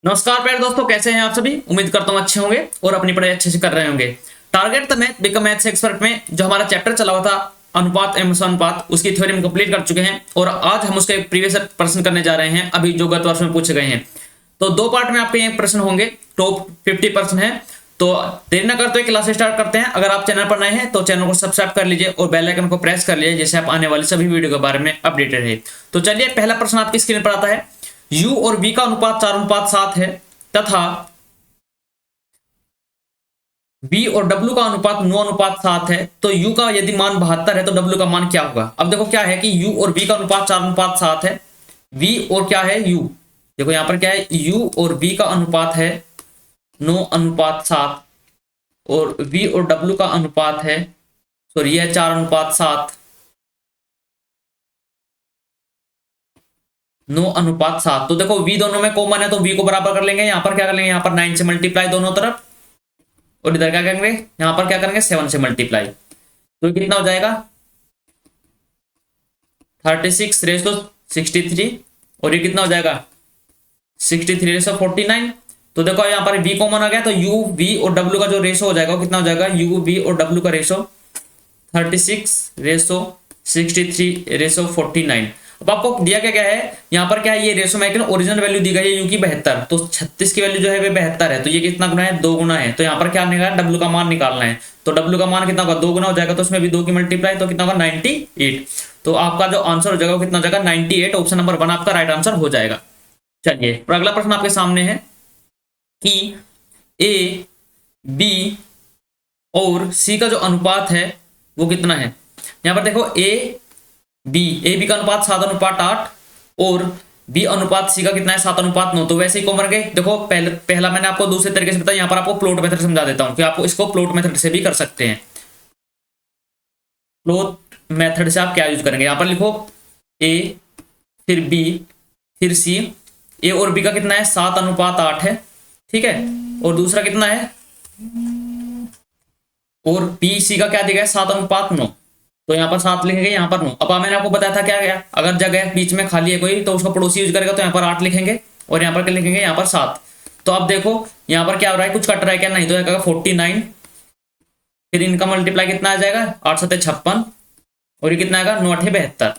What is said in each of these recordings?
नमस्कार प्यारे दोस्तों, कैसे हैं आप सभी। उम्मीद करता हूँ अच्छे होंगे और अपनी पढ़ाई अच्छे से कर रहे होंगे। Target the math become maths expert में जो हमारा चैप्टर चला हुआ था अनुपात एवं समानुपात, उसकी थ्योरी हम कंप्लीट कर चुके हैं और आज हम उसके प्रीवियस प्रश्न करने जा रहे हैं अभी जो गत वर्ष में पूछे गए हैं। तो दो पार्ट में आपके ये प्रश्न होंगे, टॉप 50 प्रश्न है। तो देरी न करते हुए क्लास स्टार्ट करते हैं। अगर आप चैनल पर नए हैं तो चैनल को सब्सक्राइब कर लीजिए और बेल आइकन को प्रेस कर लीजिए, जिससे आप आने वाली सभी वीडियो के बारे में अपडेटेड रहे। तो चलिए, पहला प्रश्न आपकी स्क्रीन पर आता है। u और v का अनुपात 4:7 है तथा v और w का अनुपात 9:7 है, तो u का यदि मान 72 है तो w का मान क्या होगा। अब देखो क्या है कि u और v का अनुपात 4:7 है, v और क्या है u। देखो यहां पर क्या है, u और v का अनुपात है 9:7 और v और w का अनुपात है, सॉरी यह 4:7, 9:7। तो देखो v दोनों में कॉमन है तो v को बराबर कर लेंगे। यहां पर क्या कर लेंगे, यहां पर 9 से मल्टीप्लाई दोनों तरफ, और इधर क्या करेंगे, यहां पर क्या करेंगे 7 से मल्टीप्लाई। तो ये कितना हो जाएगा 36:63, और ये कितना हो जाएगा 63:49। तो देखो यहां पर v कॉमन आ गया तो u v और w का जो रेशो हो जाएगा वो कितना हो जाएगा, u v और w का रेशो 36:63:49। अब आपको दिया क्या है, यहाँ पर क्या है, ये रेशो में ओरिजिनल वैल्यू दी गई है u की 72, तो 36 की वैल्यू जो है वे 72 है, तो ये कितना गुना है, 2 गुना है। तो यहाँ पर क्या निकालना है, w का मान निकालना है। तो w का मान कितना होगा, 2 गुना हो जाएगा, तो उसमें भी 2 की मल्टीप्लाई, तो कितना होगा 98। तो आपका जो आंसर हो जाएगा वो कितना हो जाएगा 98। ऑप्शन नंबर 1 आपका राइट आंसर हो जाएगा। चलिए, और अगला प्रश्न आपके सामने है कि a b और c का जो अनुपात है वो कितना है। यहाँ पर देखो a b का अनुपात 7:8 और b अनुपात c का कितना है 7:9। तो वैसे ही कॉमन गए। देखो पहला मैंने आपको दूसरे तरीके से बताया, यहाँ पर आपको प्लॉट मेथड समझा देता हूँ कि आपको इसको प्लॉट मेथड से भी कर सकते हैं। प्लॉट मेथड से आप क्या यूज करेंगे, यहाँ पर लिखो a फिर b फिर c। a और b का कितना है 7:8 है, ठीक है, और दूसरा कितना है, और b c का क्या दिया है 7:9। तो यहाँ पर 7 लिखेंगे, यहाँ पर 9। अब मैंने आपको बताया था क्या गया, अगर जगह बीच में खाली है कोई तो उसका पड़ोसी यूज करेगा, तो यहाँ पर 8 लिखेंगे और यहाँ पर क्या लिखेंगे, यहाँ पर 7। तो अब देखो यहाँ पर क्या हो रहा है, कुछ कट रहा है क्या, नहीं, तो यहाँ 49। फिर इनका मल्टीप्लाई कितना आ जाएगा 8 7 56, और ये कितना आएगा 9 8 72।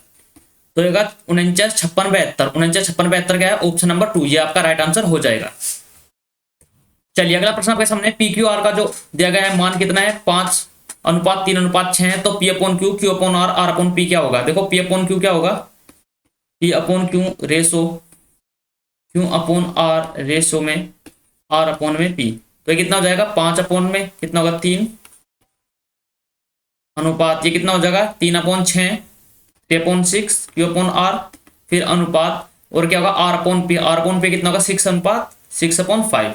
तो ये 49 56 72, 49 56 72 क्या है, ऑप्शन नंबर 2 ये आपका राइट आंसर हो जाएगा। चलिए, अगला प्रश्न आपके सामने पी क्यू आर का जो दिया गया है मान कितना है, 5:3:6 है। तो P upon Q, Q upon R, R upon P क्या होगा। देखो P अपॉन क्यू क्या होगा, P upon Q ratio Q upon R ratio में R अपॉन में P। तो ये कितना हो जाएगा 5 अपॉन में कितना होगा 3 अनुपात, ये कितना हो जाएगा 3/6, 3/6 Q अपॉन R, फिर अनुपात, और क्या होगा R upon P, R upon P कितना होगा 6:6/5।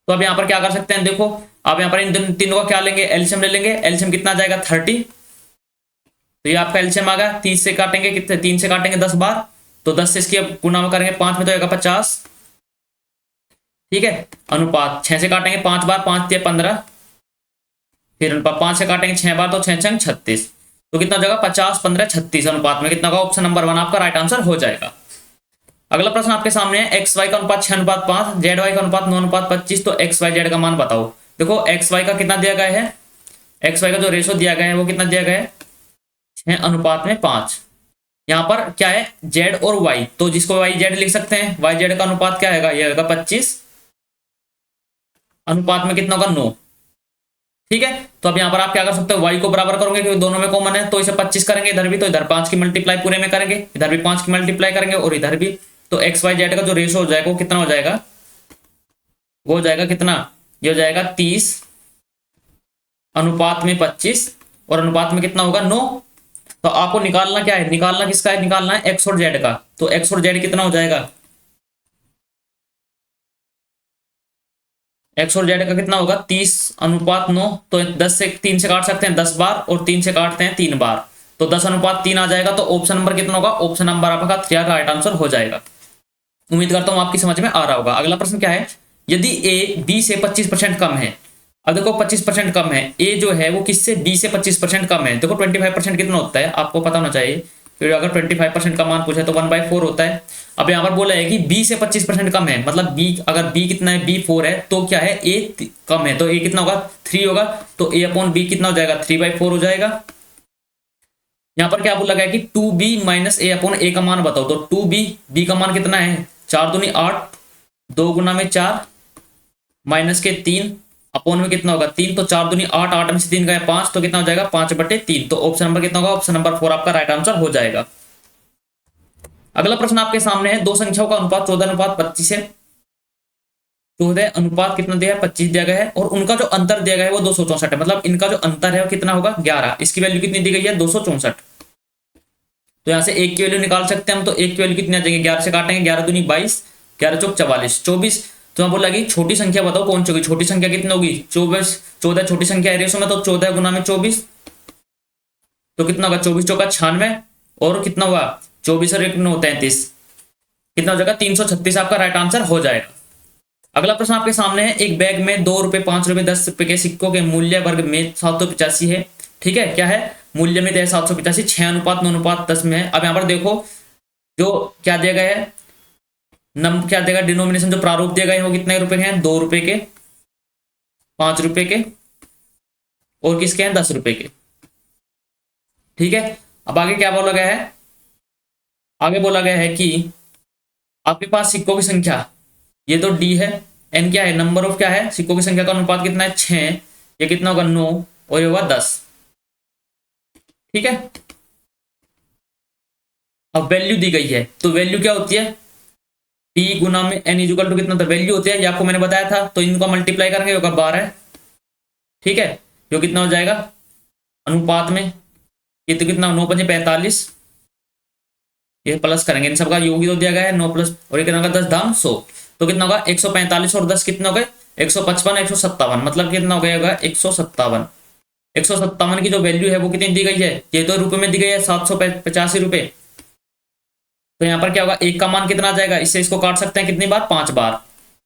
तो अब यहाँ पर क्या कर सकते हैं, देखो आप यहाँ पर इन तीनों का क्या लेंगे, एलसीएम ले लेंगे। एलसीएम कितना आ जाएगा 30। तो ये आपका एलसीएम आ गया, 30 से काटेंगे कितने, 3 से काटेंगे 10 बार, तो 10 से इसकी गुना करेंगे 5 में तो आएगा 50, ठीक है। अनुपात 6 से काटेंगे 5 बार, 5 × 15, फिर अनुपात 5 से काटेंगे 6 बार, तो 6 × 36, तो कितना हो जाएगा 50 15 36 अनुपात में कितना होगा, ऑप्शन नंबर 1 आपका राइट आंसर हो जाएगा। अगला प्रश्न आपके सामने है, एक्स वाई का अनुपात 6:5, जेड वाई का अनुपात 9:25। तो एक्स वाई जेड का मान बताओ। देखो एक्स वाई का कितना दिया गया है, एक्स वाई का जो रेशो दिया गया है वो कितना दिया गया है 6:5। यहाँ पर क्या है जेड और वाई, तो जिसको वाई जेड लिख सकते हैं, वाई जेड का अनुपात क्या आएगा, ये आएगा 25 अनुपात में कितना होगा 9, ठीक है। तो अब यहाँ पर आप क्या कर सकते हो, वाई को बराबर करोगे क्योंकि दोनों में कॉमन है, तो इसे 25 करेंगे इधर भी, तो इधर 5 की मल्टीप्लाई पूरे में करेंगे, इधर भी 5 की मल्टीप्लाई करेंगे और इधर भी। तो एक्स वाई जेड का जो रेशो हो जाएगा वो कितना हो जाएगा, वो हो जाएगा कितना, ये हो जाएगा 30 अनुपात में 25, और अनुपात में कितना होगा 9। तो आपको निकालना क्या है, निकालना किसका है, निकालना है एक्स और जेड का। तो एक्स और जेड कितना हो जाएगा, एक्स और जेड का कितना होगा 30:9। तो 10 से 3 से काट सकते हैं 10 बार, और 3 से काटते हैं 3 बार, तो 10:3 आ जाएगा। तो ऑप्शन नंबर कितना होगा, ऑप्शन नंबर आपका 3 राइट आंसर हो जाएगा। उम्मीद करता हूं आपकी समझ में आ रहा होगा। अगला प्रश्न क्या है, यदि a b से 25% कम है। अब देखो 25% कम है, a जो है वो किससे, b से 25% कम है। देखो 25% कितना होता है आपको पता होना चाहिए फिर अगर 25% का मान पूछे तो 1/4 होता है। अब यहाँ पर बोला है कि b से 25% कम है, मतलब b, अगर b कितना है, b 4 है, तो क्या है, a कम है, तो a कितना होगा, 3 होगा, तो a/b कितना हो जाएगा, 3/4 हो जाएगा। यहाँ पर क्या बोला गया कि 2b माइनस a/a का मान बताओ, तो 2b, b का मान कितना है, 4 दूनी 8, 2 गुना में 4 माइनस के 3 अपॉन में कितना होगा 3, तो 4 दूनी 8, 8 में से 3 गए 5, तो कितना हो जाएगा 5/3। तो ऑप्शन नंबर कितना होगा, ऑप्शन नंबर 4 आपका राइट आंसर हो जाएगा। अगला प्रश्न आपके सामने है, दो संख्याओं का अनुपात 14:25 है। 14 अनुपात कितना दिया है, 25 दिया गया है, और उनका जो अंतर दिया गया है वो 264 है, मतलब इनका जो अंतर है वो कितना होगा 11। इसकी वैल्यू कितनी दी गई है, 264। तो यहाँ से एक की वैल्यू निकाल सकते हैं हम, तो एक की वैल्यू कितनी आ जाएगी, 11 से काटेंगे, 11 दूनी 22, 11 चौक 44, 24। तो यहाँ बोला कि छोटी संख्या बताओ कौन सी होगी, छोटी संख्या कितनी होगी, 24, 14 छोटी संख्या है रेशो में, तो 14 गुना में 24, तो कितना होगा, 24 चौका 96, और कितना होगा 24 और 1 9 33, कितना हो जाएगा 336 आपका राइट आंसर हो जाएगा। अगला प्रश्न आपके सामने है, एक बैग में 2 रुपए, 5 रुपए, 10 रुपए के सिक्कों के मूल्य वर्ग में 785 है। ठीक है, क्या है, मूल्य में दिया 785, 6:9:10 में है। अब यहाँ पर देखो जो क्या दिया गया है, क्या देगा, डिनोमिनेशन जो प्रारूप दिया गया है वो कितने रुपए के हैं, 2 रुपए के, 5 रुपए के, और किसके हैं, 10 रुपए के। ठीक है, अब आगे क्या बोला गया है, आगे बोला गया है कि आपके पास सिक्कों की संख्या, ये तो डी है, एन क्या है, नंबर ऑफ क्या है, सिक्कों की संख्या का अनुपात कितना है 6, ये कितना होगा 9, और ये होगा 10। ठीक है, अब वैल्यू दी गई है, तो वैल्यू क्या होती है, p गुना में n इक्वल टू कितना, तो वैल्यू होती है, ये आपको मैंने बताया था, तो इनको मल्टीप्लाई करेंगे होगा 12। ठीक है, जो कितना हो जाएगा अनुपात में, ये तो कितना 9 × 5 = 45, ये प्लस करेंगे, इन सबका योग तो दिया गया है 9 प्लस, और ये कितना होगा 10 धाम 100, तो कितना होगा 145, और 10 कितना हो गए 155, 157, मतलब कितना हो गया होगा 157। 157 की जो वैल्यू है वो कितनी दी गई है, ये तो रुपए में दी गई है 785 रुपए। तो यहाँ पर क्या होगा, एक का मान कितना आ जाएगा, इससे इसको काट सकते हैं कितनी बार, 5 बार,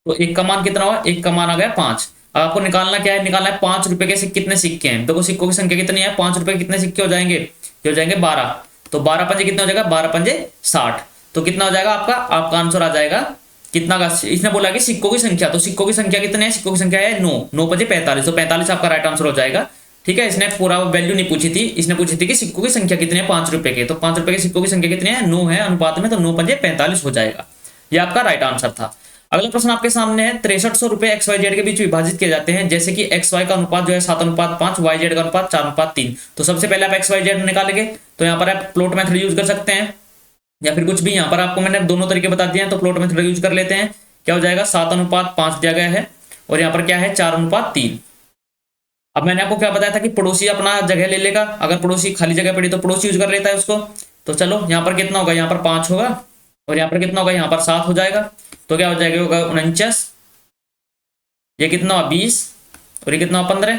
तो एक का मान कितना हुआ, एक का मान आ गया 5। अब आपको निकालना क्या है, निकालना है 5 रुपए के कितने सिक्के हैं, देखो सिक्कों की संख्या कितनी है, 5 रुपए के कितने सिक्के हो जाएंगे, ये हो जाएंगे 12, तो 12 पंजे कितना हो जाएगा, 12 पंजे 60, तो कितना हो जाएगा आपका आंसर आ जाएगा कितना का, इसने बोला कि सिक्कों की संख्या, तो सिक्कों की संख्या कितने है, सिक्कों की संख्या है 9, 9 पंजे 45, तो 45 आपका राइट आंसर हो जाएगा। ठीक है, इसने पूरा वैल्यू नहीं पूछी थी, इसने पूछी थी कि सिक्कों की संख्या कितनी है 5 रुपए के, तो 5 रुपए के सिक्कों की संख्या कितनी है 9 है अनुपात में, तो 9 पंजे 45 हो जाएगा, ये आपका राइट आंसर था। अगला प्रश्न आपके सामने है, 6300 रुपए XYZ के बीच विभाजित किए जाते हैं, जैसे कि XY का अनुपात जो है 7:5, YZ का अनुपात 4:3। तो सबसे पहले आप XYZ निकालेंगे, तो यहाँ पर आप प्लॉट मेथड यूज कर सकते हैं, या फिर कुछ भी, यहाँ पर आपको मैंने दोनों तरीके बता दिए हैं, तो प्लॉट मेथड यूज कर लेते हैं। क्या हो जाएगा 7:5 दिया गया है, और यहाँ पर क्या है 4:3। अब मैंने आपको क्या बताया था कि पड़ोसी अपना जगह ले लेगा, अगर पड़ोसी खाली जगह पड़ी तो पड़ोसी यूज कर लेता है उसको। तो चलो यहाँ पर कितना होगा, यहाँ पर 5 होगा, और यहाँ पर कितना होगा, यहाँ पर 7 हो जाएगा, तो क्या हो जाएगा, होगा 49, ये कितना हुआ 20, और ये कितना हुआ 15।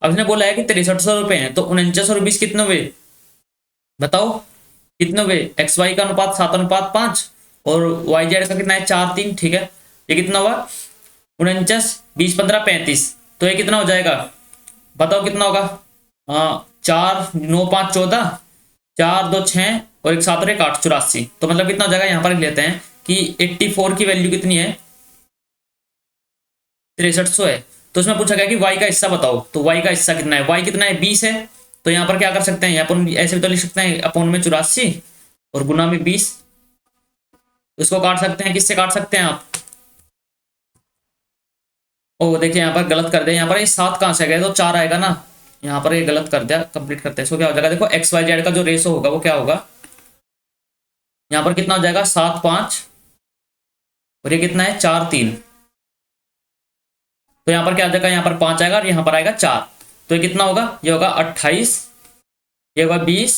अब इसने बोला है कि 6300 रुपए हैं, तो 49 और 20 कितने हुए, बताओ कितने हुए, XY का अनुपात 7:5, और YZ का कितना है 4:3। ठीक है, ये कितना हुआ 49, 20, 15, 35, तो ये कितना हो जाएगा, बताओ कितना होगा, 4, 9, 5, 14, 4, 2, 6, और 1 7 और 1 8, 84। तो मतलब कितना हो जाएगा, यहाँ पर लेते हैं कि 84 की वैल्यू कितनी है, 6300 है। तो इसमें पूछा गया कि y का हिस्सा बताओ, तो y का हिस्सा कितना है, y कितना है 20 है, तो यहाँ पर क्या कर सकते हैं, यहाँ पर ऐसे भी तो लिख सकते हैं अपॉन में 84 और गुना में 20, तो इसको काट सकते हैं, किससे काट सकते हैं आप, ओ देखिए यहाँ पर गलत कर दिया, यहाँ पर ये 7 कहाँ से गए, तो 4 आएगा ना, यहाँ पर ये गलत कर दिया, कंप्लीट करते हैं इसको, क्या हो जाएगा, देखो XYZ का जो रेशो होगा वो क्या होगा, यहाँ पर कितना हो जाएगा 7, 5, और ये कितना है 4, 3, तो यहाँ पर क्या आ जाएगा, यहाँ पर 5 आएगा और यहाँ पर आएगा 4, तो ये कितना होगा, ये होगा 28, ये होगा 20,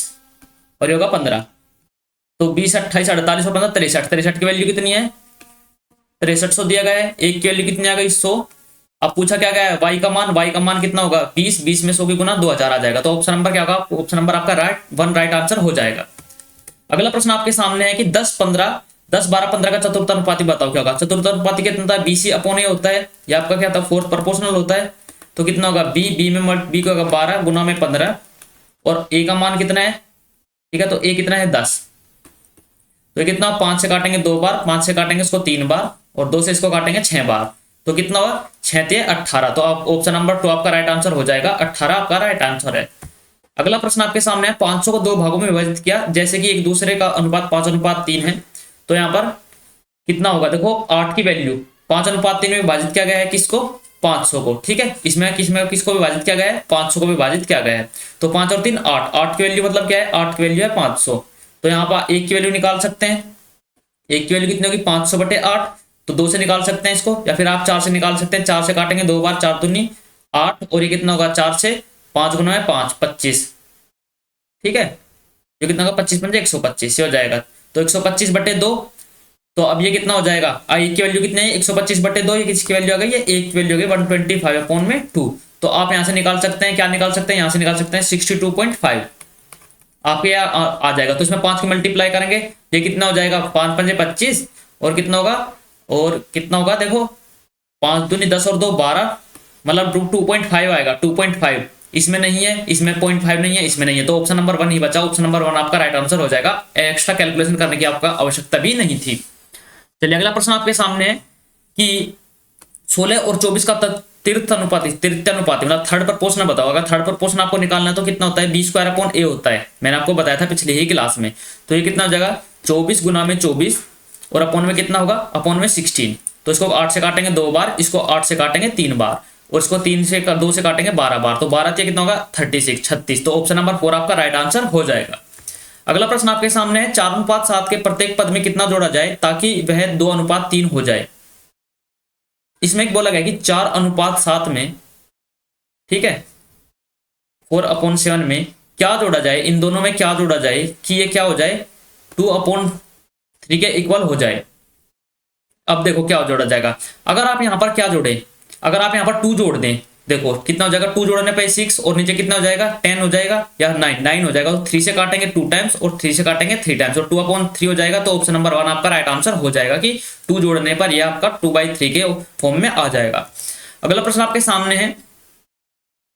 और ये होगा 15, तो 20, 28, 48 और 15 63, 63 की वैल्यू कितनी है 6300 दिया गया है, एक की वैल्यू कितनी आ गई 100। अब पूछा क्या गया है, y का मान कितना होगा 20, 20 में 100 की गुना 2000 आ जाएगा, तो ऑप्शन नंबर क्या होगा, ऑप्शन नंबर आपका राइट आंसर हो जाएगा। अगला प्रश्न आपके सामने है कि 10, 15, 10, 12, 15 का चतुर्थ अनुपाती बताओ, क्या होगा, चतुर्थ अनुपाती कितना होता है, BC/A होता है, या आपका क्या होता है फोर्थ प्रोपोर्शनल होता है, तो कितना होगा b में b को होगा 12 गुना में 15, और a का मान कितना है ठीक है, तो ए कितना है 10, तो ये कितना 5 से काटेंगे 2 बार, 5 से काटेंगे इसको 3 बार और 2 से इसको काटेंगे 6 बार, तो कितना हुआ 6 × 18। तो आप ऑप्शन नंबर 2 आपका राइट आंसर हो जाएगा, 18 आपका राइट आंसर है। अगला प्रश्न आपके सामने है 500 को 2 भागों में विभाजित किया, जैसे कि एक दूसरे का अनुपात 5:3 है, तो यहाँ पर कितना होगा, देखो 8 की वैल्यू 5:3 में विभाजित किया गया है, किसको 500 को, ठीक है, इसमें किसको विभाजित किया गया है 500 को विभाजित किया गया है, तो 5 और 3 8, 8 की वैल्यू मतलब क्या है 8 की वैल्यू है 500, तो यहाँ पर एक की वैल्यू निकाल सकते हैं, एक की वैल्यू कितनी होगी 500/8, तो 2 से निकाल सकते हैं इसको, या फिर आप 4 से निकाल सकते हैं, 4 से काटेंगे 2 बार, 4 दूनी 8 और ये कितना होगा 4 से 5 गुना है 5 25, ठीक है, ये कितना होगा 25 पंजे 125 हो जाएगा, तो 125/2, तो अब ये कितना हो जाएगा, आई की वैल्यू कितनी है 125/2, ये किसकी वैल्यू आ गई है, एक की वैल्यू आ गई 125/2, तो आप यहाँ से निकाल सकते हैं, क्या निकाल सकते हैं, यहाँ से निकाल सकते हैं 62.5 आपके यहाँ आ जाएगा। तो इसमें 5 की मल्टीप्लाई करेंगे, ये कितना हो जाएगा 5 पंजे 25 और कितना होगा, और कितना होगा देखो 5 दूनी 10 और 2 12, मतलब 2.5 आएगा, 2.5 इसमें नहीं है, इसमें 0.5 नहीं है, इसमें नहीं है, तो ऑप्शन नंबर 1 ही बचा, ऑप्शन नंबर 1 आपका राइट आंसर हो जाएगा, एक्स्ट्रा कैलकुलेशन करने की आपका आवश्यकता भी नहीं थी। चलिए अगला प्रश्न आपके सामने है कि 16 और 24 का तृतीयानुपाती मतलब थर्ड प्रपोर्शन बताओ, अगर थर्ड प्रपोर्शन आपको निकालना है तो कितना होता है b² a होता है, मैंने आपको बताया था पिछले ही क्लास में, तो ये कितना हो जाएगा 24 गुना में 24 और अपॉन में कितना होगा, अपॉन में 16, तो इसको 8 से काटेंगे 2 बार, इसको 8 से काटेंगे 3 बार और इसको 2 से काटेंगे 12 बार, तो 12 कितना होगा 36, तो ऑप्शन नंबर 4 आपका राइट आंसर हो जाएगा। अगला प्रश्न आपके सामने है 4:7 के प्रत्येक पद में कितना जोड़ा जाए ताकि वह 2:3 हो जाए। इसमें एक बोला गया कि 4:7 में, ठीक है, 4/7 में क्या जोड़ा जाए, इन दोनों में क्या जोड़ा जाए कि ये क्या हो जाए 2/3 के इक्वल हो जाए। अब देखो क्या जोड़ा जाएगा, अगर आप यहां पर क्या जोड़े, अगर आप यहां पर 2 जोड़ दें, देखो कितना हो जाएगा 2 जोड़ने पे 6 और नीचे कितना हो जाएगा 10 हो जाएगा या 9 हो जाएगा, तो 3 से काटेंगे 2 टाइम्स और 3 से काटेंगे 3 टाइम्स और 2/3 हो जाएगा, तो ऑप्शन नंबर 1 आपका राइट आंसर हो जाएगा कि 2 जोड़ने पर यह आपका 2/3 के फॉर्म में आ जाएगा। अगला प्रश्न आपके सामने है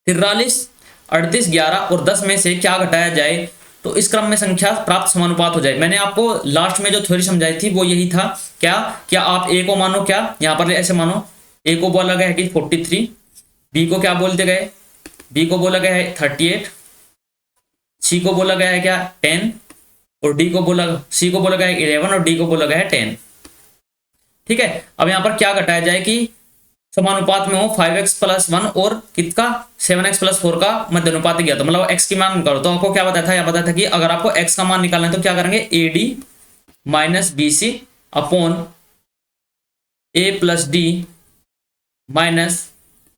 43, 38, 11 और 10 में से क्या घटाया जाए तो इस क्रम में संख्या प्राप्त समानुपात हो जाए। मैंने आपको लास्ट में जो थ्योरी समझाई थी वो यही था, क्या आप ए को मानो, क्या यहाँ पर ऐसे मानो, ए को बोला गया है कि 43, बी को क्या बोलते गए, बी को बोला गया है 38, सी को बोला गया है क्या 10 और सी को बोला गया है 11 और डी को बोला गया है 10, ठीक है। अब यहाँ पर क्या घटाया जाए कि समानुपात में हो 5x + 1 और कितना 7x + 4 का मध्य अनुपात गया, तो मतलब x की मान करो, तो आपको क्या बताया था, बताया था कि अगर आपको x का मान निकालना है तो क्या करेंगे AD - BC upon A + D minus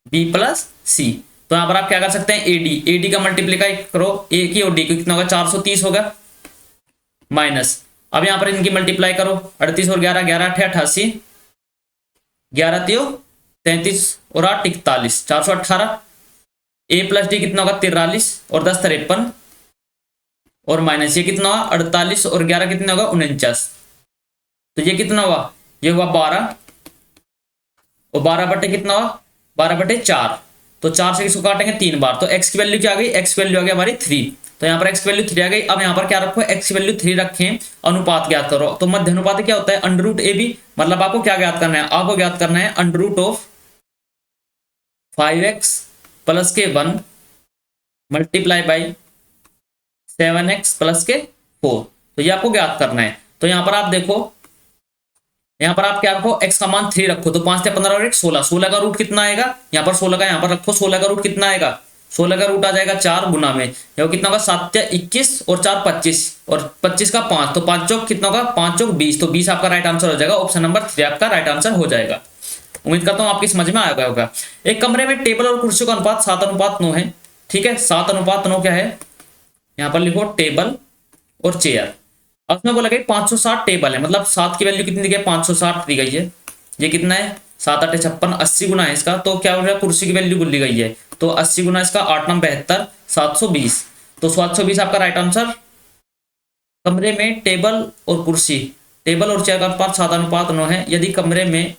B + C, तो यहां पर आप क्या कर सकते हैं AD का मल्टीप्लाई करो A की और D की, कितना होगा 430 होगा, माइनस अब यहां पर इनकी मल्टीप्लाई करो 38 और 11, 11 × 8 = 88, 11 × 33 और 8 = 41, 418, A + D कितना होगा 43 और 10 = 53 और माइनस ये कितना हुआ 48 और 11 कितना होगा 49, तो ये कितना हुआ, ये हुआ 12 और 12 बटे कितना हुआ 12/4, तो 4 से इसको काटेंगे 3 बार, तो x की वैल्यू क्या आ गई, x की वैल्यू आ गई हमारी 3, तो यहाँ पर x की वैल्यू 3 आ गई। अब यहाँ पर क्या रखो, x की वैल्यू 3 रखें, अनुपात ज्ञात करो, तो मध्य अनुपात क्या होता है √AB, मतलब आपको क्या ज्ञात करना है, आपको ज्ञात करना है √5x + k1 × 7x + k4, तो ये आपको ज्ञात करना है। तो यहाँ पर आप देखो, यहाँ पर आप क्या रखो x का मान 3 रखो, तो 5 × 15 और 1 16, 16 का रूट कितना आएगा, यहाँ पर 16 का यहाँ पर रखो, 16 का रूट कितना आएगा, 16 का रूट आ जाएगा 4 गुना में, ये कितना होगा 7 × 21 और 4 = 25 और 25 का 5, तो 5 चौक कितना होगा 5 चौक 20, तो 20 आपका राइट आंसर हो जाएगा, ऑप्शन नंबर 3 आपका राइट आंसर हो जाएगा। उम्मीद करता हूँ आपकी समझ में आया होगा। एक कमरे में टेबल और कुर्सियों का अनुपात 7:9 है, ठीक है, 7:9 क्या है, यहाँ पर लिखो टेबल और चेयर, उसमें बोला गया 560 टेबल है, मतलब 7 की वैल्यू कितनी दी गई 560 दी गई है, ये कितना है 7 × 8 = 56, 80 गुना है इसका, तो क्या हो गया कुर्सी की वैल्यू दी गई है, तो 80 गुना इसका 8 × 9 = 72, 720, तो 720 आपका राइट आंसर। कमरे में टेबल और कुर्सी, टेबल और चेयर का अनुपात 7:9 है, यदि कमरे में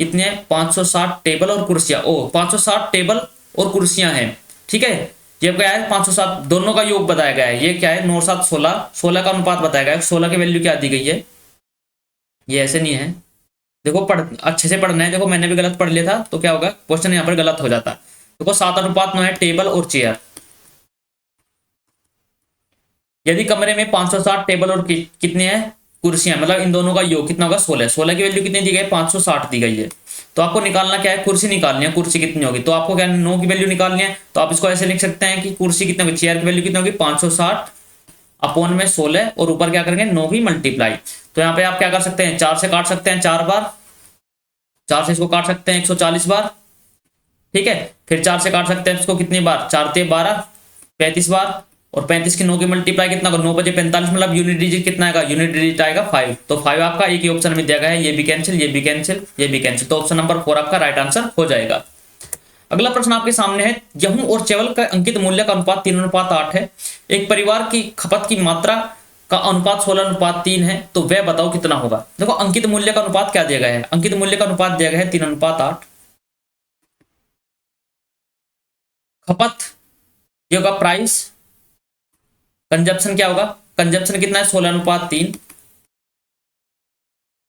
कितने 560 टेबल और कुर्सियां, 560 टेबल और कुर्सियां हैं, ठीक है, ये क्या है 507, दोनों का योग बताया गया है। ये क्या है 9 7 16, 16 का अनुपात बताया गया है। 16 की वैल्यू क्या दी गई है, ये ऐसे नहीं है, देखो पढ़ अच्छे से पढ़ना है। देखो मैंने भी गलत पढ़ लिया था तो क्या होगा, क्वेश्चन यहाँ पर गलत हो जाता है। देखो 7:9 है टेबल और चेयर। यदि कमरे में 560 टेबल और कितने हैं कुर्सियां, मतलब इन दोनों का योग कितना होगा 16। 16 की वैल्यू कितनी दी गई है 560 दी गई है। तो आपको निकालना क्या है, कुर्सी निकालनी है, कुर्सी कितनी होगी। तो आपको क्या 9 की वैल्यू निकालनी है, तो आप इसको ऐसे लिख सकते हैं कि कुर्सी कितनी होगी, चेयर की वैल्यू कितनी होगी 560 अपॉन में 16 और ऊपर क्या करेंगे 9 की मल्टीप्लाई। तो यहाँ पे आप क्या कर सकते हैं, 4 से काट सकते हैं 4 बार, 4 से इसको काट सकते हैं 140 बार, ठीक है। फिर 4 से काट सकते हैं इसको कितनी बार, 4 ते 12 35 बार, और 35 की 9 की मल्टीप्लाई कितना होगा 9 बजे 45, मतलब यूनिट डिजिट कितना आएगा, यूनिट डिजिट आएगा 5। तो 5 आपका एक ही ऑप्शन में दिया गया है, ये भी कैंसिल, ये भी कैंसिल, ये भी कैंसिल। तो ऑप्शन नंबर 4 आपका राइट आंसर हो जाएगा। अगला प्रश्न आपके सामने है, गेहूं और चावल का अंकित मूल्य का अनुपात 3:8 है। एक परिवार की खपत की मात्रा का अनुपात 16:3 है, तो वह बताओ कितना होगा। देखो अंकित मूल्य का अनुपात क्या दिया गया है, अंकित मूल्य का अनुपात दिया गया है 3:8। खपत ये होगा प्राइस, कंजप्शन क्या होगा, कंजप्शन कितना है 16:3।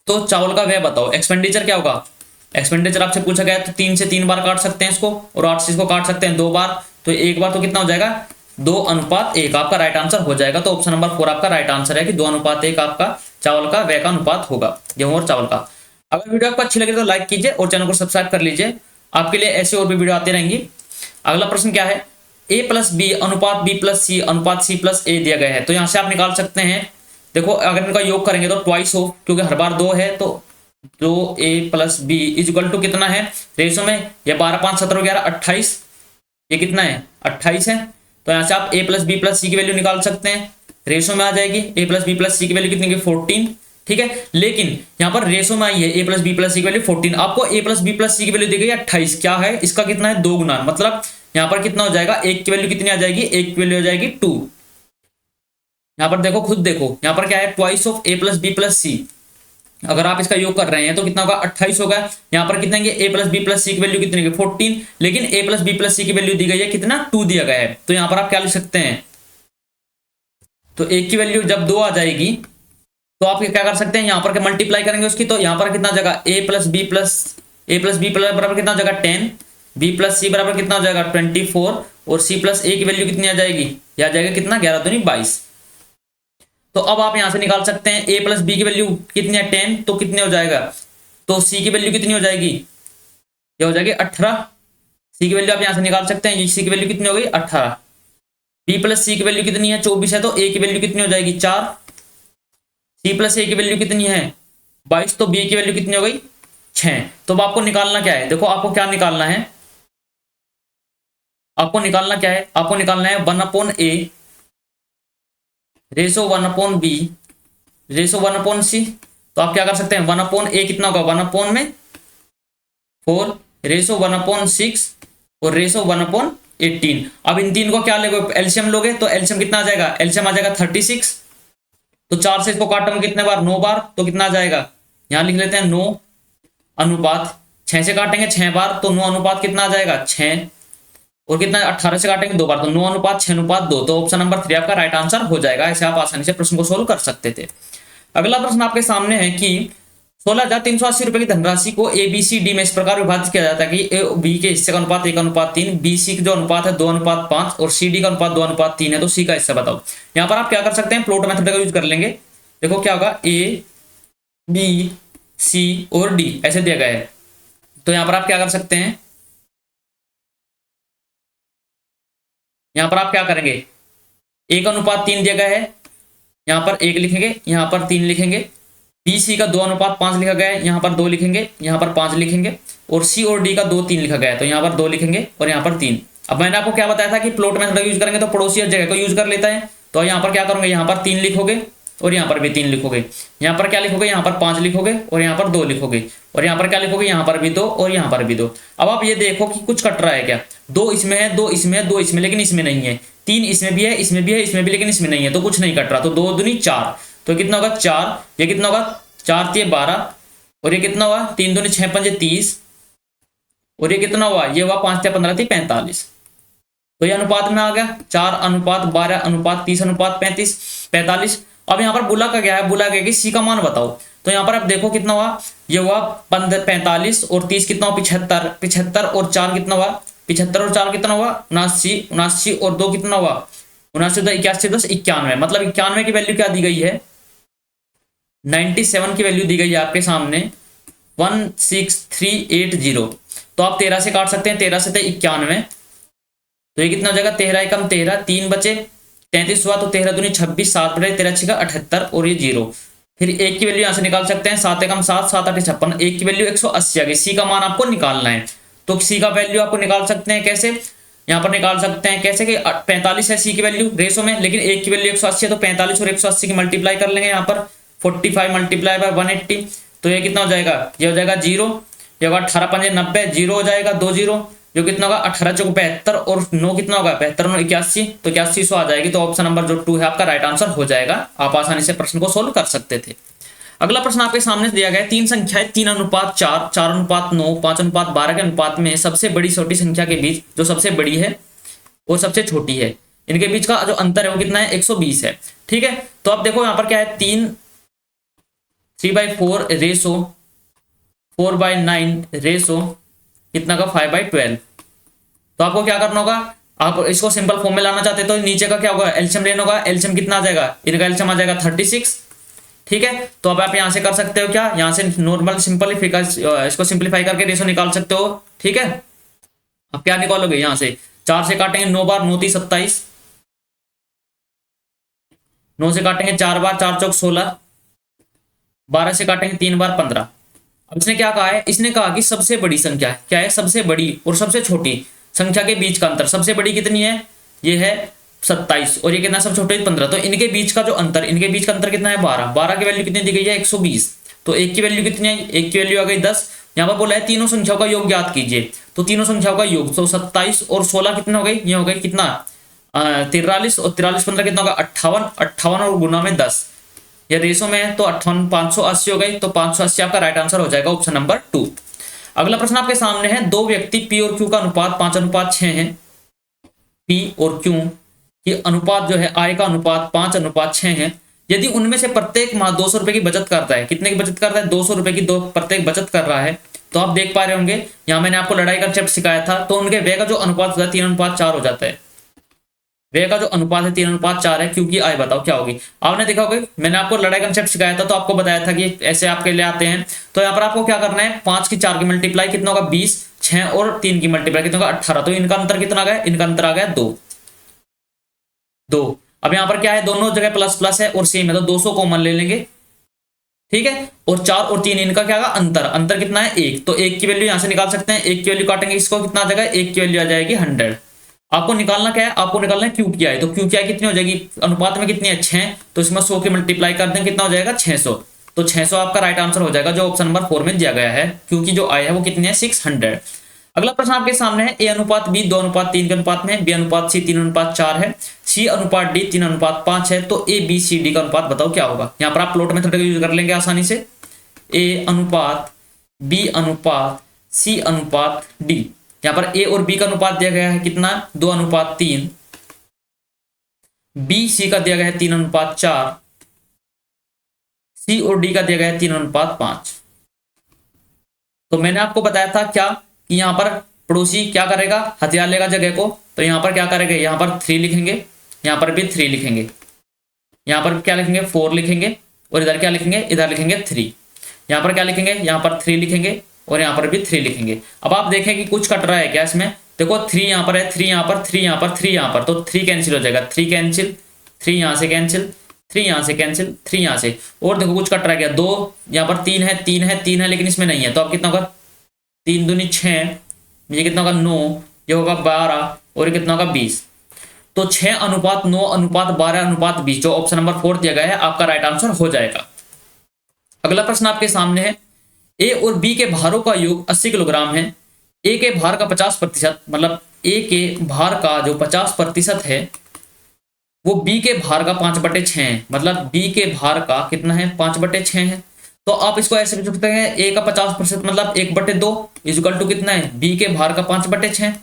तो चावल का वह बताओ। एक्सपेंडिचर क्या होगा, एक्सपेंडिचर आपसे पूछा गया है तो 3 से 3 बार काट सकते हैं इसको, और 8 से इसको काट सकते हैं 2 बार, तो एक बार तो कितना हो जाएगा 2:1 आपका राइट आंसर हो जाएगा। तो ऑप्शन नंबर 4 आपका राइट आंसर है कि 2:1 आपका चावल का व्यय का अनुपात होगा, गेहूं और चावल का। अगर वीडियो आपको अच्छी लगे तो लाइक कीजिए और चैनल को सब्सक्राइब कर लीजिए, आपके लिए ऐसे और भी वीडियो आती रहेंगी। अगला प्रश्न क्या है, a प्लस बी अनुपात b प्लस सी अनुपात c प्लस ए दिया गया है। तो यहां से आप निकाल सकते हैं, देखो अगर इनका योग करेंगे तो ट्वाइस हो, क्योंकि हर बार 2 है, तो 2a plus b is equal to कितना है रेशो में, ये 12 5 17 11 28, ये कितना है 28 है। तो यहां से आप a प्लस बी प्लस सी की वैल्यू निकाल सकते हैं, रेशो में आ जाएगी a प्लस बी प्लस सी की वैल्यू कितनी 14, ठीक है। लेकिन यहाँ पर रेशो में आई है a प्लस बी प्लस सी की वैल्यू 14, आपको a प्लस बी प्लस सी की वैल्यू दी गई 28, क्या है इसका कितना है 2 गुना, मतलब यहाँ पर कितना हो जाएगा, एक की वैल्यू कितनी आ जाएगी, एक की वैल्यू हो जाएगी 2। यहाँ पर देखो खुद देखो, यहाँ पर क्या है twice of a plus B plus C, अगर आप इसका योग कर रहे हैं तो कितना होगा 28 होगा। यहाँ पर कितना है a प्लस बी प्लस सी की वैल्यू कितनी है 14, लेकिन a प्लस बी प्लस सी की वैल्यू दी गई है कितना 2 दिया गया है। तो यहाँ पर आप क्या लिख सकते हैं, तो एक की वैल्यू जब 2 आ जाएगी तो आप क्या कर सकते हैं, यहाँ पर मल्टीप्लाई करेंगे उसकी, तो यहाँ पर कितना जगह a प्लस बी प्लस बराबर कितना जगह 10, b प्लस सी बराबर कितना हो जाएगा 24, और c प्लस a की वैल्यू कितनी आ जाएगी, यह आ जाएगा कितना 11 दूनी 22। तो अब आप यहां से निकाल सकते हैं a प्लस बी की वैल्यू कितनी है 10, तो कितने हो जाएगा, तो c की वैल्यू कितनी हो जाएगी, ये हो जाएगी 18। c की वैल्यू आप यहां से निकाल सकते हैं, c की वैल्यू कितनी हो गई 18। b प्लस सी की वैल्यू कितनी है 24 है, तो a की वैल्यू कितनी हो जाएगी 4। c प्लस a की वैल्यू कितनी है 22, तो b की वैल्यू कितनी हो गई 6। तो अब आपको निकालना क्या है, देखो आपको क्या निकालना है, आपको निकालना क्या है, आपको निकालना है 1/a ratio 1/b ratio 1/c। तो आप क्या कर सकते हैं 1/a कितना होगा 1/4 रेशो 1/6 और रेशो 1/18। अब इन तीन को क्या लोगे एलसीएम लोगे, तो एलसीएम कितना आ जाएगा, एलसीएम आ जाएगा 36। तो 4 से इसको काटोगे कितने बार 9 बार, तो कितना आ जाएगा, यहां लिख लेते हैं 9 अनुपात 6 से काटेंगे 6 बार, तो 9 अनुपात कितना आ जाएगा 6, और कितना 18 से काटेंगे 2 बार, तो 9 अनुपात 6 अनुपात 2। तो ऑप्शन नंबर 3 आपका राइट आंसर हो जाएगा। ऐसे आप आसानी से प्रश्न को सोल्व कर सकते थे। अगला प्रश्न आपके सामने है कि 16,380 रुपए की धनराशि को ABCD में इस प्रकार विभाजित किया जाता है कि B के हिस्से का अनुपात 1/3, BC का जो अनुपात है 2/5 और CD का अनुपात 2/3 है, तो C का हिस्सा बताओ। यहाँ पर आप क्या कर सकते हैं, प्लॉट मेथड का यूज कर लेंगे। देखो क्या होगा A B C और D ऐसे दिया गया है, तो यहाँ पर आप क्या कर सकते हैं, यहां पर आप क्या करेंगे 1/3 दिया गया है, यहां पर 1 लिखेंगे, यहां पर 3 लिखेंगे। BC का 2/5 लिखा गया है, यहां पर 2 लिखेंगे, यहां पर 5 लिखेंगे, और C और D का 2 3 लिखा गया है, तो यहां पर 2 लिखेंगे और यहां पर 3। अब मैंने आपको क्या बताया था कि प्लॉट मेथड यूज करेंगे तो पड़ोसी जगह को यूज कर लेता है। तो यहां पर क्या करोगे, यहां पर 3 लिखोगे और यहां पर भी 3 लिखोगे, यहां पर क्या लिखोगे, यहां पर 5 लिखोगे और यहां पर 2 लिखोगे, और यहां पर क्या लिखोगे, यहां पर भी 2 और यहां पर भी 2। अब आप ये देखो कि कुछ कट रहा है क्या, 2 इसमें है, 2 इसमें है, 2 इसमें, लेकिन इसमें नहीं है, 3 इसमें भी है, इसमें भी है, इसमें भी, लेकिन इसमें नहीं है, तो कुछ नहीं कट रहा। तो 2 दूनी 4, तो कितना होगा 4, ये कितना होगा 4 3 12, और ये कितना हुआ 3 दूनी 6 5 30, और ये कितना हुआ, ये हुआ 5 3 15 45। तो ये अनुपात में आ गया 4:12:30:35 45। अब यहाँ पर बुला का क्या है, बुला गया कि सी का मान बताओ। तो यहाँ पर अब देखो कितना हुआ, ये हुआ 45 और 30 कितना हुआ 75, 75 और 4 कितना हुआ 75 और 4 कितना हुआ 79, 79 और 2 कितना हुआ 79, 81, 10 91। मतलब 91 की वैल्यू क्या दी गई है, 97 की वैल्यू दी गई है आपके सामने 16380। तो आप 13 से काट सकते हैं, 13 से 91, तो ये कितना हो जाएगा 13 एकम 13, 3 बचे 33 हुआ, तो 13 दूनी 26, 7 बटे 13 छिका 78 और ये 0। फिर एक की वैल्यू यहां से निकाल सकते हैं, 7 एकम 7, 7 8 56, एक की वैल्यू 180 आ गई। सी का मान आपको निकालना है, तो सी का वैल्यू आपको निकाल सकते हैं कैसे, यहाँ पर निकाल सकते हैं कैसे कि 45 है सी की वैल्यू रेशो में, लेकिन एक की वैल्यू 180 है, तो 45 और 180 की मल्टीप्लाई कर लेंगे यहाँ पर 45 मल्टीप्लाई बाय 180, तो ये कितना हो जाएगा, ये हो जाएगा 0, ये होगा 18 पंजे 90, 0 हो जाएगा 2 0, जो कितना होगा 18 चौक 72 और 9 कितना होगा 75 9 81, तो 8100 आ जाएगी। तो ऑप्शन नंबर जो 2 है आपका राइट आंसर हो जाएगा। आप आसानी से प्रश्न को सोल्व कर सकते थे। अगला प्रश्न आपके सामने दिया गया है, तीन संख्याएं 3:4, 4:9, 5:12 के अनुपात में सबसे बड़ी छोटी संख्या के बीच जो सबसे बड़ी है और सबसे छोटी है, इनके बीच का जो अंतर है वो कितना है 120 है। ठीक है, तो अब देखो यहाँ पर क्या है 3/4 रेशो 4/9 रेशो कितना का 5/12। तो आपको क्या करना होगा, आप इसको सिंपल फॉर्म में लाना चाहते हैं तो नीचे का क्या होगा एलसीएम लेना होगा। एलसीएम कितना आ जाएगा, इनका एलसीएम आ जाएगा 36। ठीक है, तो अब आप यहां से कर सकते हो क्या, यहां से नॉर्मल सिंपलीफाई इसको सिंपलीफाई करके रेशो निकाल सकते हो। ठीक है, अब क्या निकालोगे, यहां से 4 से काटेंगे 9 बार 9 3 27, 9 से काटेंगे 4 बार 4 चौक 16, 12 से काटेंगे 3 बार 15। अब इसने क्या कहा है, इसने कहा कि सबसे बड़ी संख्या क्या है, सबसे बड़ी और सबसे छोटी संख्या के बीच का अंतर। सबसे बड़ी कितनी है, ये है 27 और ये कितना सबसे छोटी 15, तो इनके बीच का जो अंतर, इनके बीच का अंतर कितना है 12। 12 की वैल्यू कितनी दी गई है 120, तो एक की वैल्यू कितनी है, एक की वैल्यू आ गई 10। यहाँ पर बोला है तीनों संख्याओं का योग ज्ञात कीजिए, तो तीनों संख्याओं का योग, तो 27 और 16 कितना हो गई, ये हो गई कितना 43 और 43 15 कितना होगा 58, 58 और गुना में 10, ये रेशो में है तो 58 580 हो गई, तो 580 आपका राइट आंसर हो जाएगा ऑप्शन नंबर 2। अगला प्रश्न आपके सामने है, दो व्यक्ति पी और क्यू का अनुपात 5:6 है। पी और क्यू की अनुपात जो है आय का अनुपात 5:6 है। यदि उनमें से प्रत्येक माह 200 रुपए की बचत करता है, कितने की बचत करता है 200 रुपए की, दो प्रत्येक बचत कर रहा है, तो आप देख पा रहे होंगे यहाँ मैंने आपको लड़ाई का चैप्टर सिखाया था, तो उनके व्यय का जो अनुपात होता है 3:4 हो जाता है। व्यय का जो अनुपात है 3:4 है, क्योंकि आय बताओ क्या होगी। आपने देखा होगा मैंने आपको लड़ाई कंसेप्ट सिखाया था, तो आपको बताया था कि ऐसे आपके लिए आते हैं। तो यहाँ पर आपको क्या करना है, 5 की 4 की मल्टीप्लाई कितना होगा 20, 6 और 3 की मल्टीप्लाई कितना होगा 18, तो इनका अंतर कितना आ गया, इनका अंतर आ गया 2। अब यहाँ पर क्या है, दोनों जगह प्लस प्लस है और सेम है, तो 200 कॉमन ले लेंगे। ठीक है, और 4 और 3 इनका क्या होगा अंतर, अंतर कितना है 1, तो 1 की वैल्यू यहां से निकाल सकते हैं। 1 की वैल्यू काटेंगे इसको कितना आ जाएगा, 1 की वैल्यू आ जाएगी 100। आपको निकालना क्या है, आपको निकालना है क्यू की आय, तो क्यू की आय कितनी हो जाएगी, अनुपात में कितनी है 6, तो इसमें 100 की मल्टीप्लाई कर दें कितना हो जाएगा 600, तो 600 आपका राइट आंसर हो जाएगा जो ऑप्शन नंबर 4 में दिया गया है, क्योंकि जो आय है वो कितनी है 600। अगला प्रश्न आपके सामने है, A/B 2:3 के अनुपात में, B/C 3:4 है, C/D 3:5 है, तो ABCD का अनुपात बताओ क्या होगा। यहाँ पर आप प्लॉट मेथड का यूज कर लेंगे आसानी से, A/B/C/D। यहाँ पर A और B का अनुपात दिया गया है कितना 2:3, BC का दिया गया है 3:4, C और D का दिया गया है 3:5। तो मैंने आपको बताया था क्या कि यहाँ पर पड़ोसी क्या करेगा, हथियार लेगा जगह को, तो यहाँ पर क्या करेंगे, यहाँ पर 3 लिखेंगे, यहाँ पर भी 3 लिखेंगे, यहाँ पर क्या लिखेंगे 4 लिखेंगे, और इधर क्या लिखेंगे, इधर लिखेंगे 3। यहाँ पर क्या लिखेंगे, यहाँ पर 3 लिखेंगे और यहाँ पर भी 3 लिखेंगे। अब आप देखें कि कुछ कट रहा है क्या इसमें, देखो 3 यहाँ पर है, 3 यहाँ पर, 3 यहाँ पर, 3 यहाँ पर, तो 3 कैंसिल हो जाएगा, 3 कैंसिल, 3 यहाँ से कैंसिल, 3 यहाँ से कैंसिल, 3 यहाँ से, और देखो कुछ कट रहा है क्या, 2 यहाँ पर 3 है, 3 है, 3 है, लेकिन इसमें नहीं है, तो अब कितना होगा 3 दूनी 6, ये कितना होगा 9, ये होगा 12 और ये कितना होगा 20, तो 6:9:12:20 जो ऑप्शन नंबर 4 दिया गया है आपका राइट आंसर हो जाएगा। अगला प्रश्न आपके सामने है, ए और बी के भारों का योग 80 किलोग्राम है। ए के भार का 50%, मतलब ए के भार का जो 50% है वो बी के भार का 5/6 है, मतलब बी के भार का कितना है 5/6 है। तो आप इसको ऐसे लिख सकते हैं, ए का 50% मतलब 1/2 इक्वल टू कितना है बी के भार का 5/6।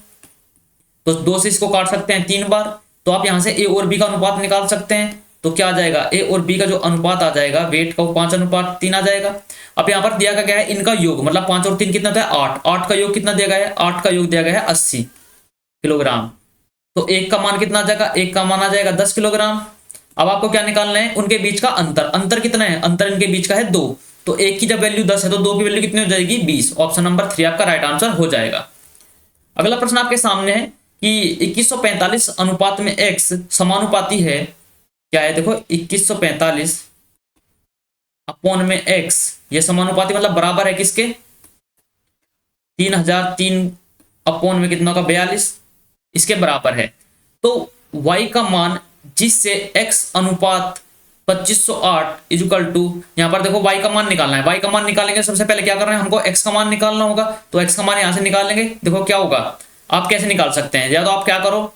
तो 2 से इसको काट सकते हैं 3 बार। तो आप यहाँ से ए और बी का अनुपात निकाल सकते हैं। तो क्या आ जाएगा, ए और बी का जो अनुपात आ जाएगा वेट का, वो 5:3 आ जाएगा। अब यहाँ पर दिया गया है इनका योग, मतलब 5 और 3 कितना होता है 8, 8 का योग कितना दिया गया है, 8 का योग दिया गया है 80 किलोग्राम। तो एक का मान कितना आ जाएगा, एक का मान आ जाएगा 10 किलोग्राम। अब आपको क्या निकालना है, उनके बीच का अंतर, अंतर कितना है, अंतर इनके बीच का है 2। तो एक की जब वैल्यू 10 है तो 2 की वैल्यू कितनी हो जाएगी 20। ऑप्शन नंबर 3 आपका राइट आंसर हो जाएगा। अगला प्रश्न आपके सामने है कि 2145 अनुपात में x समानुपाती है, क्या है देखो 2145 अपॉन में x, ये समानुपाती मतलब बराबर है किसके, 3003 अपॉन में कितना का 42, इसके बराबर है। तो y का मान जिससे x अनुपात 2508 इजुकल टू, यहां पर देखो y का मान निकालना है। y का मान निकालेंगे सबसे पहले क्या करना है, हमको x का मान निकालना होगा। तो x का मान यहां से निकाल लेंगे। देखो क्या होगा, आप कैसे निकाल सकते हैं, या तो आप क्या करो,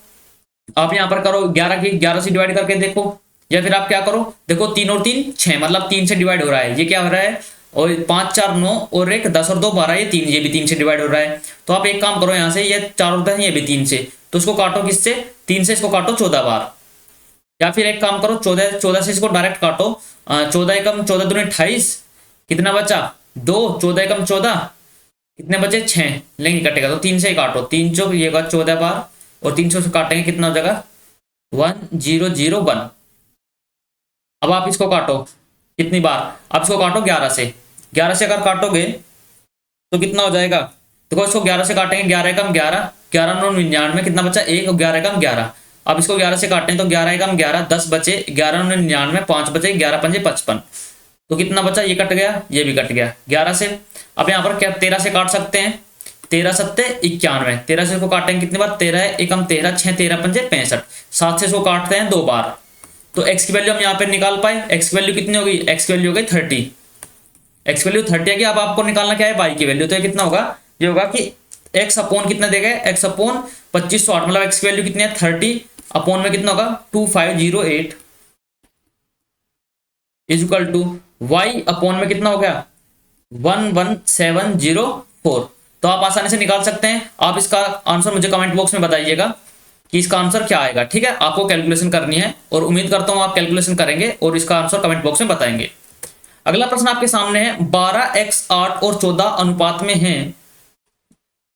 आप यहां पर करो 11 की 11 से डिवाइड करके देखो, या फिर आप क्या करो, देखो 3 और 3 6, मतलब 3 से डिवाइड हो रहा है, ये क्या हो रहा है, और 5 4 9 और 1 10 और 2 12, ये 3, ये भी 3 से डिवाइड हो रहा है। तो आप एक काम करो, यहाँ से ये 4 होता है, ये भी 3 से, तो इसको काटो किससे, 3 से इसको काटो 14 बार। या फिर एक काम करो 14 से इसको डायरेक्ट काटो, 14 एकम 14 दूनी 28, कितना बचा 2, 14 एकम 14, कितने बचे 6, लेंगे कटेगा तो 3 से ही काटो, 3 चौक ये 14 बार, और 300 से काटेंगे कितना हो जाएगा 1001। अब आप इसको काटो कितनी बार, आप इसको काटो 11 से, 11 से अगर काटोगे तो कितना हो जाएगा, देखो इसको 11 से काटेंगे, 11 एकम 11, 11 9 99, कितना बचा 1, और 11 एकम 11। अब इसको 11 से काटें तो 11 एकम 11, 10 बचे, 11 9 99, 5 बचे, 11 पंजे 55, तो कितना बचा, ये कट गया, ये भी कट गया 11 से। अब यहाँ पर क्या 13 से काट सकते हैं, 13 सत्ते 91, 13 से इसको काटेंगे कितनी बार, 13 एकम 13, 6 13 पंजे 65, 7 से इसको काटते हैं 2 बार। तो x की वैल्यू हम यहाँ पे निकाल पाए, x की वैल्यू कितनी होगी, x की वैल्यू हो गई 30, x की वैल्यू 30 है कि अब आपको निकालना क्या है y की वैल्यू। तो ये कितना होगा, ये होगा कि x अपॉन कितना देगा, x अपॉन 2508, मतलब x की वैल्यू कितनी है 30, अपॉन में कितना होगा 2508 इजुकल टू y अपॉन में कितना हो गया 11704। तो आप आसानी से निकाल सकते हैं। आप इसका आंसर मुझे कमेंट बॉक्स में बताइएगा कि इसका आंसर क्या आएगा, ठीक है। आपको कैलकुलेशन करनी है और उम्मीद करता हूं आप कैलकुलेशन करेंगे और इसका आंसर कमेंट बॉक्स में बताएंगे। अगला प्रश्न आपके सामने है 12x 8 और 14 अनुपात में है,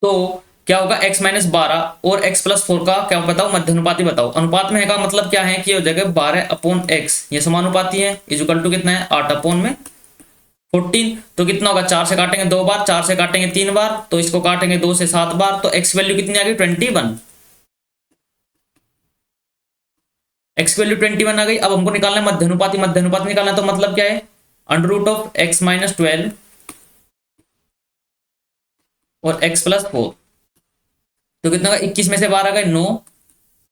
तो क्या होगा x माइनस 12 और x प्लस 4 का क्या बताओ, मध्य अनुपाती बताओ। अनुपात में है का मतलब क्या है कि हो जाएगा 12 अपॉन x, ये समानुपाती है, इजुकल टू कितना है 8 अपॉन में 14। तो कितना होगा, 4 से काटेंगे 2 बार, 4 से काटेंगे 3 बार, तो इसको काटेंगे 2 से 7 बार, तो x वैल्यू कितनी आ गई 21, x वैल्यू 21 आ गई। अब हमको निकालना है मध्य अनुपाती, मध्य अनुपाती निकालना है तो मतलब क्या है under root of x minus 12 और x प्लस 4, तो कितना होगा 21 में से 12 गए 9,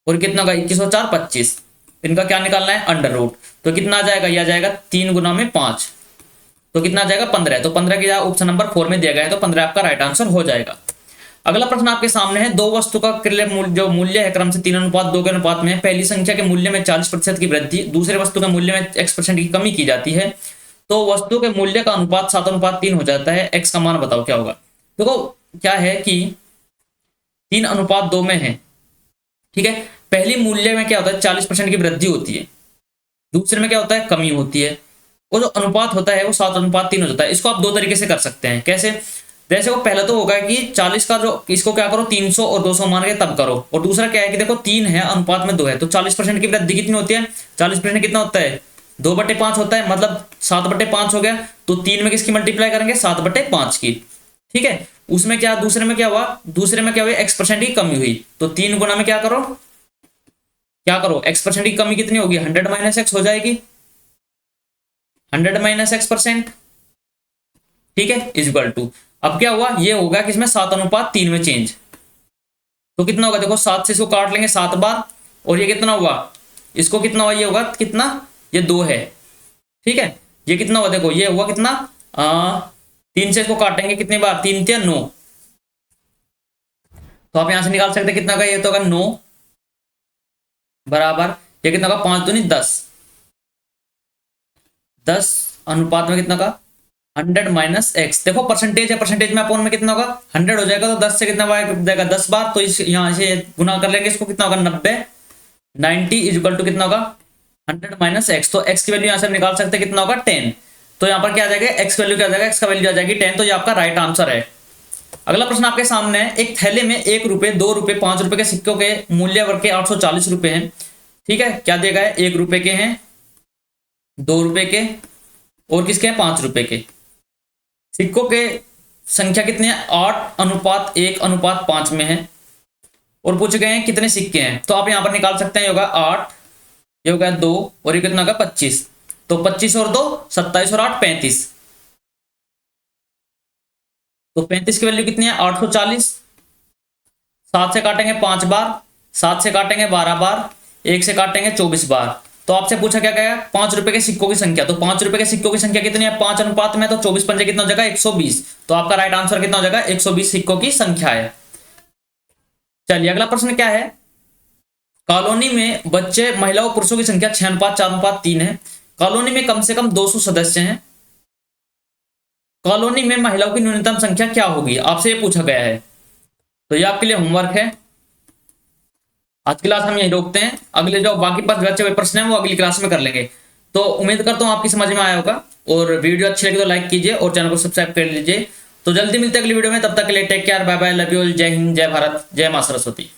और कितना होगा 21 और 4 25, इनका क्या निकालना है अंडर रूट। तो कितना आ जाएगा, यह आ जाएगा 3 गुना में 5, तो कितना आ जाएगा 15। तो 15 की जगह ऑप्शन नंबर 4 में दिया गया है, तो 15 आपका राइट आंसर हो जाएगा। अगला प्रश्न आपके सामने है, दो वस्तु का क्रिय मूल्य जो मूल्य है क्रम से 3:2 के अनुपात में, पहली संख्या के मूल्य में 40% की वृद्धि, दूसरे वस्तु के मूल्य में x% की कमी की जाती है, तो वस्तु के मूल्य का अनुपात 7:3 हो जाता है। x का मान बताओ क्या होगा। देखो क्या है कि 3:2 में है, ठीक है। पहली मूल्य में क्या होता है 40% की वृद्धि होती है, दूसरे में क्या होता है कमी होती है, वो जो अनुपात होता है वो 7:3 हो जाता है। इसको आप दो तरीके से कर सकते हैं, कैसे, जैसे वो पहला तो होगा कि 40 का जो इसको क्या करो 300 और 200 मान के तब करो, और दूसरा क्या है कि देखो 3 है अनुपात में 2 है, तो 40% की वृद्धि कितनी होती है, 40% कितना होता है 2/5 होता है, मतलब 7/5 हो गया। तो 3 में किसकी मल्टीप्लाई करेंगे 7/5 की, ठीक है। उसमें क्या दूसरे में क्या हुआ, दूसरे में क्या हुआ x% की कमी हुई, तो 3 गुना में क्या करो x% की कमी कितनी होगी 100 माइनस x हो जाएगी, 100 माइनस x%, ठीक है, इक्वल टू, अब क्या हुआ ये होगा कि इसमें 7:3 में चेंज, तो कितना होगा देखो 7 से इसको काट लेंगे 7 बार, और ये कितना हुआ इसको कितना हुआ, ये होगा कितना, ये 2 है, ठीक है। ये कितना हुआ देखो ये हुआ कितना 3 से इसको काटेंगे कितनी बार 3 × 9, तो आप यहां से निकाल सकते हैं कितना का, ये तो होगा 9 बराबर ये कितना का 5 दूनी 10, 10 अनुपात में कितना का 100 माइनस एक्स, देखो परसेंटेज है, परसेंटेज में अपॉन में कितना होगा 100 हो जाएगा, तो 10 से कितना जाएगा 10 बार, तो इस यहाँ से गुना कर लेंगे इसको, कितना होगा 90, 90 इज इक्वल टू कितना होगा 100 माइनस एक्स, तो एक्स की वैल्यू यहाँ से निकाल सकते हैं कितना होगा 10, तो यहाँ पर क्या आ जाएगा एक्स वैल्यू क्या आ जाएगा, एक्स का वैल्यू आ जाएगी 10, तो ये आपका राइट आंसर है। अगला प्रश्न आपके सामने है, एक थैले में 1 रुपए 2 रुपए 5 रुपए के सिक्कों के मूल्य वर्ग के 840 रुपए हैं, ठीक है, क्या दिया गया है 1 रुपए के हैं, 2 रुपए के और किसके हैं 5 रुपए के, सिक्कों के संख्या कितनी है 8:1:5 में है, और पूछे गए हैं कितने सिक्के हैं, तो आप यहां पर निकाल सकते हैं, ये होगा 8, ये होगा 2 और ये कितना होगा 25, तो 25 और 2 27 और 8 35, तो 35 की वैल्यू कितनी है 840, 7 से काटेंगे 5 बार, 7 से काटेंगे 12 बार, 1 से काटेंगे 24 बार, तो आपसे पूछा क्या गया 5 रुपए के सिक्कों की संख्या, तो 5 रुपए के सिक्कों की संख्या कितनी है 5 अनुपात में, तो 24 पंजे कितना हो जाएगा 120, तो आपका राइट आंसर कितना हो जाएगा 120 सिक्कों की संख्या है। चलिए अगला प्रश्न क्या है, कॉलोनी में बच्चे महिलाओं पुरुषों की संख्या 6:4:3 है, कॉलोनी में कम से कम 200 सदस्य हैं, कॉलोनी में महिलाओं की न्यूनतम संख्या क्या होगी, आपसे ये पूछा गया है, तो ये आपके लिए होमवर्क है। आज की क्लास हम यही रोकते हैं, अगले जो बाकी पास बचे हुए प्रश्न हैं वो अगली क्लास में कर लेंगे। तो उम्मीद करता हूँ आपकी समझ में आया होगा, और वीडियो अच्छी लगी तो लाइक कीजिए और चैनल को सब्सक्राइब कर लीजिए। तो जल्दी मिलते हैं अगली वीडियो में, तब तक के लिए take care, bye bye, love you all, जय हिंद, जय भारत, जय मां सरस्वती।